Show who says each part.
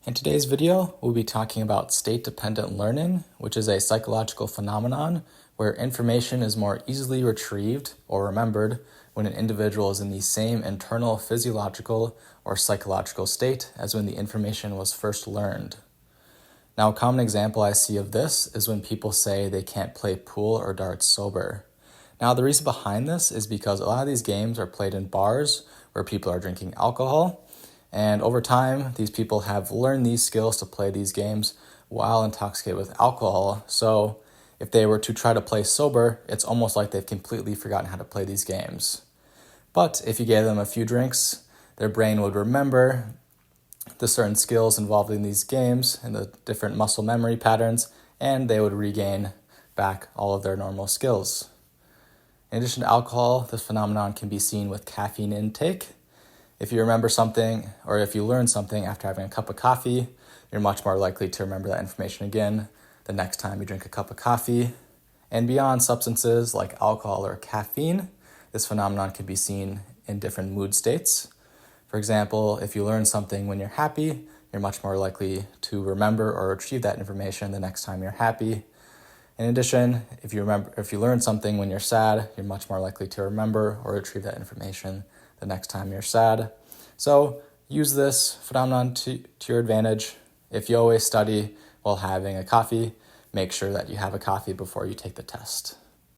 Speaker 1: In today's video, we'll be talking about state-dependent learning, which is a psychological phenomenon where information is more easily retrieved or remembered when an individual is in the same internal physiological or psychological state as when the information was first learned. Now, a common example I see of this is when people say they can't play pool or darts sober. Now, the reason behind this is because a lot of these games are played in bars where people are drinking alcohol. And over time, these people have learned these skills to play these games while intoxicated with alcohol. So if they were to try to play sober, it's almost like they've completely forgotten how to play these games. But if you gave them a few drinks, their brain would remember the certain skills involved in these games and the different muscle memory patterns, and they would regain back all of their normal skills. In addition to alcohol, this phenomenon can be seen with caffeine intake. If you remember something, or if you learn something after having a cup of coffee, you're much more likely to remember that information again the next time you drink a cup of coffee. And beyond substances like alcohol or caffeine, this phenomenon can be seen in different mood states. For example, if you learn something when you're happy, you're much more likely to remember or retrieve that information the next time you're happy. In addition, if you learn something when you're sad, you're much more likely to remember or retrieve that information the next time you're sad. So use this phenomenon to your advantage. If you always study while having a coffee, make sure that you have a coffee before you take the test.